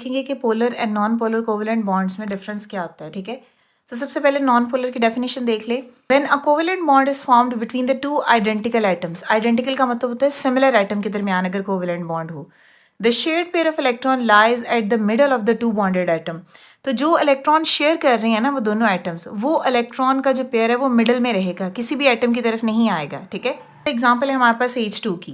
देखेंगे कि polar and non polar covalent bonds में डिफरेंस क्या होता है, ठीक है। तो सबसे पहले नॉन पोलर की डेफिनेशन देख ले। When a covalent bond is formed between the two identical atoms, identical का मतलब होता है सिमिलर एटम के दरमियान अगर कोवेलेंट बॉन्ड हो, the shared pair of electron lies at the middle of the two bonded atom. तो जो इलेक्ट्रॉन शेयर कर रहे हैं ना वो दोनों एटम्स, वो इलेक्ट्रॉन का जो पेयर है वो मिडल में रहेगा, किसी भी एटम की तरफ नहीं आएगा, ठीक है। एग्जाम्पल है हमारे पास H2 की,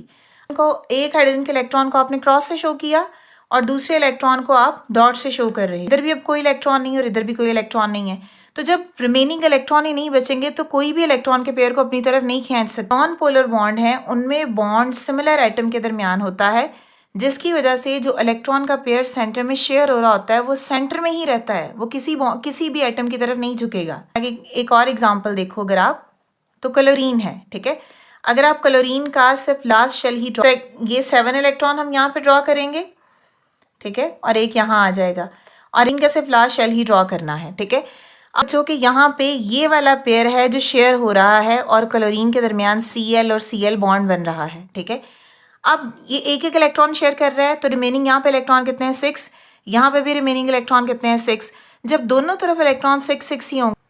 को एक हाइड्रोजन के इलेक्ट्रॉन को आपने क्रॉस से शो किया और दूसरे इलेक्ट्रॉन को आप डॉट से शो कर रहे हैं। इधर भी अब कोई इलेक्ट्रॉन नहीं है और इधर भी कोई इलेक्ट्रॉन नहीं है, तो जब रिमेनिंग इलेक्ट्रॉन ही नहीं बचेंगे तो कोई भी इलेक्ट्रॉन के पेयर को अपनी तरफ नहीं खींच सकता। नॉन पोलर बॉन्ड है, उनमें बॉन्ड सिमिलर एटम के दरमियान होता है, जिसकी वजह से जो इलेक्ट्रॉन का पेयर सेंटर में शेयर हो रहा होता है वो सेंटर में ही रहता है, वो किसी भी एटम की तरफ नहीं झुकेगा। एक और एग्जाम्पल देखो अगर आप, तो क्लोरीन है, ठीक है। अगर आप क्लोरीन का सिर्फ लास्ट शेल ही ड्रॉ, ये 7 इलेक्ट्रॉन हम यहाँ पे ड्रॉ करेंगे, ठीक है, और एक यहाँ आ जाएगा, और इनका सिर्फ लास्ट शेल ही ड्रॉ करना है, ठीक है। अब जो कि यहाँ पे ये वाला पेयर है जो शेयर हो रहा है और क्लोरीन के दरमियान Cl और Cl बॉन्ड बन रहा है, ठीक है। अब ये एक एक इलेक्ट्रॉन शेयर कर रहा है, तो रिमेनिंग यहाँ पे इलेक्ट्रॉन कितने हैं 6, यहाँ पे भी रिमेनिंग इलेक्ट्रॉन कितने हैं 6। जब दोनों तरफ इलेक्ट्रॉन 6 ही होंगे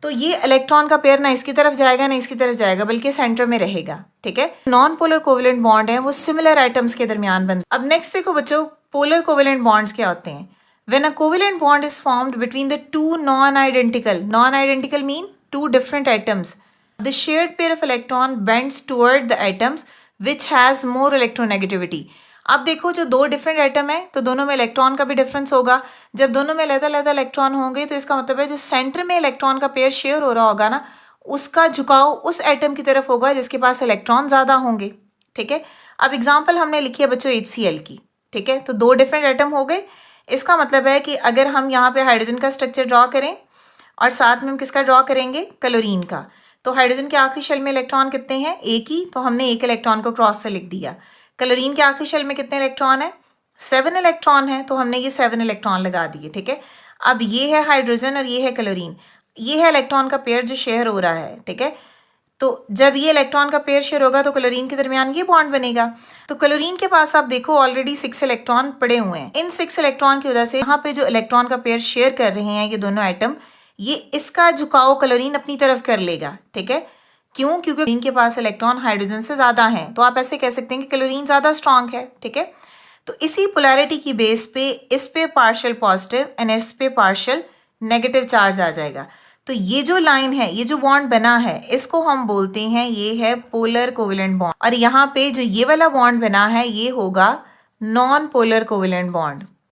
तो ये इलेक्ट्रॉन का पेयर ना इसकी तरफ जाएगा ना इसकी तरफ जाएगा, बल्कि सेंटर में रहेगा, ठीक है। नॉन पोलर कोवेलेंट बॉन्ड है वो सिमिलर एटम्स के दरमियान बनते। अब नेक्स्ट देखो बच्चों, पोलर कोवेलेंट बॉन्ड्स क्या होते हैं। When a covalent bond is formed between the two non-identical mean two different atoms, the shared pair of electron bends toward the atoms which has more electronegativity. अब देखो जो दो different atom है तो दोनों में इलेक्ट्रॉन का भी डिफरेंस होगा। जब दोनों में अलग-अलग इलेक्ट्रॉन होंगे तो इसका मतलब है जो सेंटर में इलेक्ट्रॉन का पेयर शेयर हो रहा होगा ना, उसका झुकाव उस एटम की तरफ होगा जिसके पास इलेक्ट्रॉन ज़्यादा होंगे, ठीक है। अब एग्जाम्पल हमने लिखी है बच्चों HCl की, ठीक है। तो दो डिफरेंट एटम हो गए, इसका मतलब है कि अगर हम यहाँ पे हाइड्रोजन का स्ट्रक्चर ड्रॉ करें और साथ में हम किसका ड्रॉ करेंगे, क्लोरीन का, तो हाइड्रोजन के आखिरी शेल में इलेक्ट्रॉन कितने हैं, एक ही, तो हमने एक इलेक्ट्रॉन को क्रॉस से लिख दिया। क्लोरीन के आखिरी शेल में कितने इलेक्ट्रॉन है, 7 इलेक्ट्रॉन है, तो हमने ये 7 इलेक्ट्रॉन लगा दिए, ठीक है। अब ये है हाइड्रोजन और ये है क्लोरीन, ये है इलेक्ट्रॉन का पेयर जो शेयर हो रहा है, ठीक है। तो जब ये इलेक्ट्रॉन का पेयर शेयर होगा तो क्लोरीन के दरमियान ये बॉन्ड बनेगा। तो क्लोरीन के पास आप देखो ऑलरेडी 6 इलेक्ट्रॉन पड़े हुए हैं। इन 6 इलेक्ट्रॉन की वजह से यहाँ पे जो इलेक्ट्रॉन का पेयर शेयर कर रहे हैं ये दोनों एटम, ये इसका झुकाव क्लोरीन अपनी तरफ कर लेगा, ठीक है। क्यों? क्योंकि क्लोरीन के पास इलेक्ट्रॉन हाइड्रोजन से ज़्यादा हैं, तो आप ऐसे कह सकते हैं कि क्लोरीन ज़्यादा स्ट्रांग है, ठीक है। तो इसी पोलैरिटी की बेस पे इस पे पार्शियल पॉजिटिव एंड इस पे पार्शियल नेगेटिव चार्ज आ जाएगा। तो ये जो लाइन है, ये जो बॉन्ड बना है, इसको हम बोलते हैं ये है पोलर कोवेलेंट बॉन्ड, और यहाँ पे जो ये वाला बॉन्ड बना है ये होगा नॉन पोलर कोवेलेंट बॉन्ड।